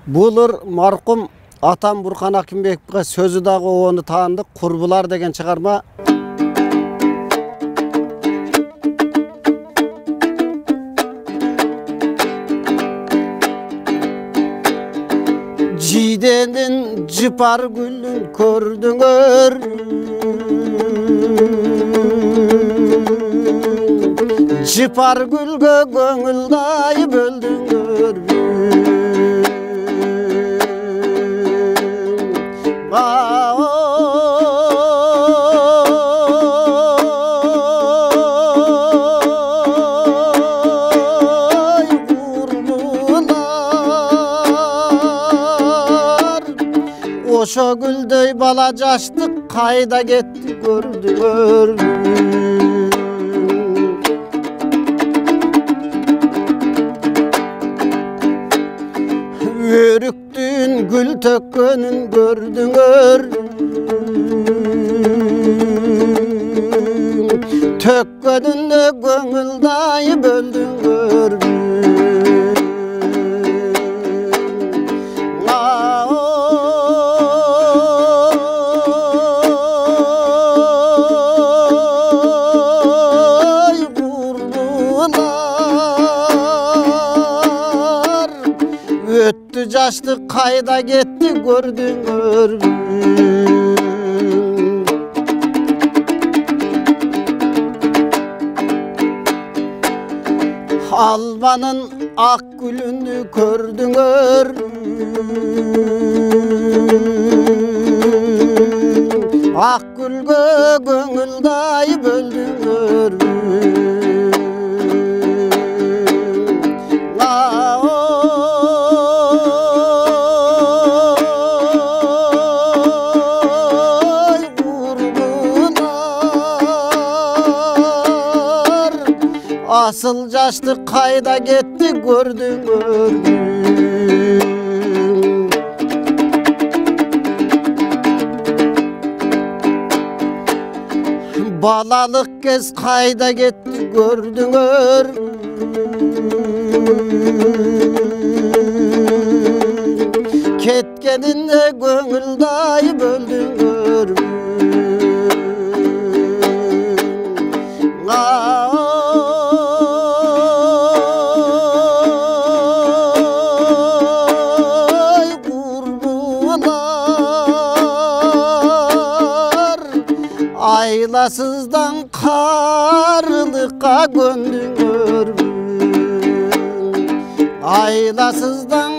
Булur марқұм атам Бурхан Акимбековке сөзі дағы оны таандык, Құрбылар деген шығарма. Жиденин жыпар гүлін көрдіңөр, жыпар гүлгө көңілдай бөлдіңөр. Oşo gülдөй bala жаштык кайда кетти көрдүңөр. Өрүктүн гүл төккөнүн көрдүңөр. Төккөнүндө көңүлдай бөлдүңөр. Öttü жаштык кайда кетти көрдүңөр. Албанын ак гүлүнү көрдүңөр. Ак гүлгө көңүлдай бөлдүңөр. Asıl жаштык кайда кетти көрдүңөр. Балалык кез кайда кетти көрдүңөр. Кеткенинде көңүлдай бөлдүңөр. Aylasızdan karlıqa göndüңөр. Aylasızdan